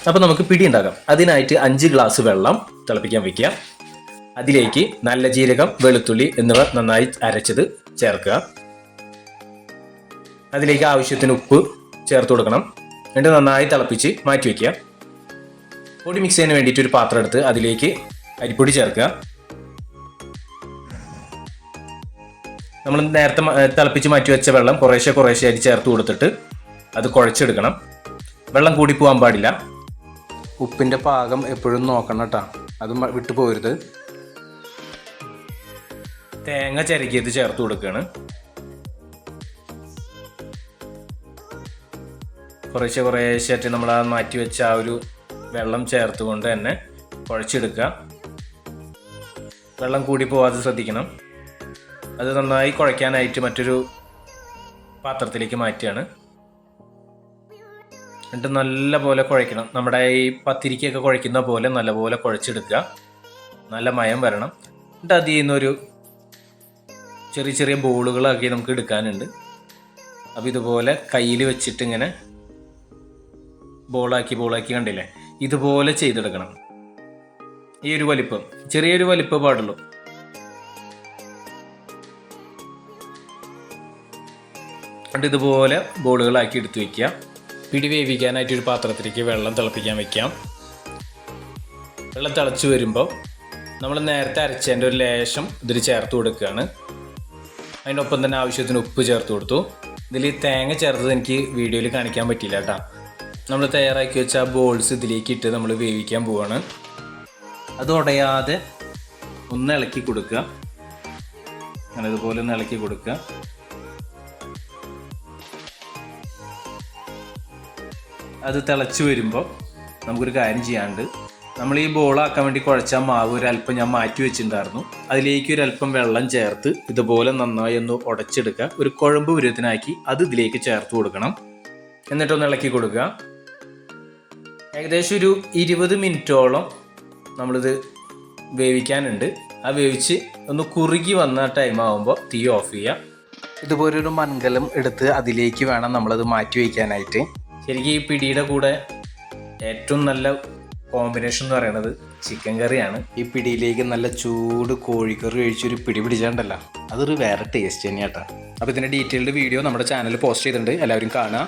അപ്പോൾ നമുക്ക് പിടി ഉണ്ടാക്കാം. അതിനായിട്ട് 5 ഗ്ലാസ് വെള്ളം തിളപ്പിക്കാൻ വയ്ക്കുക. അതിലേക്ക് നല്ല ജീരകം, വെളുത്തുള്ളി എന്നിവ നന്നായി അരച്ചത് ചേർക്കുക. അതിലേക്ക് ആവശ്യത്തിന് ഉപ്പ് ചേർത്ത് കൊടുക്കണം. എന്നിട്ട് നന്നായി തിളപ്പിച്ച് മാറ്റി വയ്ക്കുക. പൊടി മിക്സ് ചെയ്യാൻ വേണ്ടിയിട്ട് ഒരു പാത്രം എടുത്ത് അതിലേക്ക് അരിപ്പൊടി ചേർക്കുക. നമ്മൾ നേരത്തെ തിളപ്പിച്ച് മാറ്റി വെച്ച വെള്ളം കുറേശ്ശെ ആയിട്ട് ചേർത്ത് കൊടുത്തിട്ട് അത് കുഴച്ചെടുക്കണം. വെള്ളം കൂടി പോകാൻ പാടില്ല. ഉപ്പിൻ്റെ പാകം എപ്പോഴും നോക്കണം കേട്ടോ, അത് വിട്ടു പോകരുത്. തേങ്ങ ചിരകിയത് ചേർത്ത് കൊടുക്കുകയാണ്. കുറേശ്ശായിട്ട് നമ്മൾ ആ മാറ്റി വെച്ച ആ ഒരു വെള്ളം ചേർത്തുകൊണ്ട് തന്നെ കുഴച്ചെടുക്കുക. വെള്ളം കൂടി പോവാതെ ശ്രദ്ധിക്കണം. അത് നന്നായി കുഴയ്ക്കാനായിട്ട് മറ്റൊരു പാത്രത്തിലേക്ക് മാറ്റുകയാണ്. എന്നിട്ട് നല്ല പോലെ കുഴയ്ക്കണം. നമ്മുടെ ഈ പത്തിരിക്കൊക്കെ കുഴയ്ക്കുന്ന പോലെ നല്ലപോലെ കുഴച്ചെടുക്കുക. നല്ല മയം വരണം. എന്നിട്ട് അതിൽ നിന്നൊരു ചെറിയ ബോളുകളാക്കി നമുക്ക് എടുക്കാനുണ്ട്. അപ്പോൾ ഇതുപോലെ കയ്യിൽ വെച്ചിട്ട് ഇങ്ങനെ ബോളാക്കി കണ്ടില്ലേ, ഇതുപോലെ ചെയ്തെടുക്കണം. ഈ ഒരു വലിപ്പം, ചെറിയൊരു വലിപ്പം പാടുള്ളൂ. എന്നിട്ട് ഇതുപോലെ ബോളുകളാക്കി എടുത്ത് വയ്ക്കുക. പിടി വേവിക്കാനായിട്ട് ഒരു പാത്രത്തിലേക്ക് വെള്ളം തിളപ്പിക്കാൻ വയ്ക്കാം. വെള്ളം തിളച്ച് വരുമ്പോൾ നമ്മൾ നേരത്തെ അരച്ചതിൻ്റെ ഒരു ലേശം ഇതിൽ ചേർത്ത് കൊടുക്കുകയാണ്. അതിൻ്റെ ഒപ്പം തന്നെ ആവശ്യത്തിന് ഉപ്പ് ചേർത്ത് കൊടുത്തു. ഇതിൽ തേങ്ങ ചേർത്തത് എനിക്ക് വീഡിയോയിൽ കാണിക്കാൻ പറ്റിയില്ല കേട്ടോ. നമ്മൾ തയ്യാറാക്കി വെച്ച ആ ബോൾസ് ഇതിലേക്ക് ഇട്ട് നമ്മൾ വേവിക്കാൻ പോവാണ്. അത് ഉടയാതെ ഒന്ന് ഇളക്കി കൊടുക്കുക. അങ്ങനെ ഇതുപോലെ ഒന്ന് ഇളക്കി കൊടുക്കുക. അത് തിളച്ച് വരുമ്പോൾ നമുക്കൊരു കാര്യം ചെയ്യാണ്ട്, നമ്മൾ ഈ ബോളാക്കാൻ വേണ്ടി കുഴച്ച മാവ് ഒരല്പം ഞാൻ മാറ്റി വെച്ചിട്ടുണ്ടായിരുന്നു. അതിലേക്ക് ഒരല്പം വെള്ളം ചേർത്ത് ഇതുപോലെ നന്നായി ഒന്ന് ഉടച്ചെടുക്കുക. ഒരു കുഴമ്പ് പരുവത്തിനാക്കി അത് ഇതിലേക്ക് ചേർത്ത് കൊടുക്കണം. എന്നിട്ടൊന്ന് ഇളക്കി കൊടുക്കുക. ഏകദേശം ഒരു 20 മിനിറ്റോളം നമ്മളിത് വേവിക്കാനുണ്ട്. ആ വേവിച്ച് ഒന്ന് കുറുകി വന്ന ടൈം ആകുമ്പോൾ തീ ഓഫ് ചെയ്യുക. ഇതുപോലൊരു മൺകലം എടുത്ത് അതിലേക്ക് വേണം നമ്മളത് മാറ്റി വയ്ക്കാനായിട്ട്. ശരിക്കും ഈ പിടിയുടെ കൂടെ ഏറ്റവും നല്ല കോമ്പിനേഷൻ എന്ന് പറയുന്നത് ചിക്കൻ കറിയാണ്. ഈ പിടിയിലേക്ക് നല്ല ചൂട് കോഴിക്കറി ഒഴിച്ചൊരു പിടി പിടിച്ചാണ്ടല്ലോ, അതൊരു വേറെ ടേസ്റ്റ് തന്നെയാട്ടോ. അപ്പോൾ ഇതിൻ്റെ ഡീറ്റെയിൽഡ് വീഡിയോ നമ്മുടെ ചാനലിൽ പോസ്റ്റ് ചെയ്തിട്ടുണ്ട്, എല്ലാവരും കാണുക.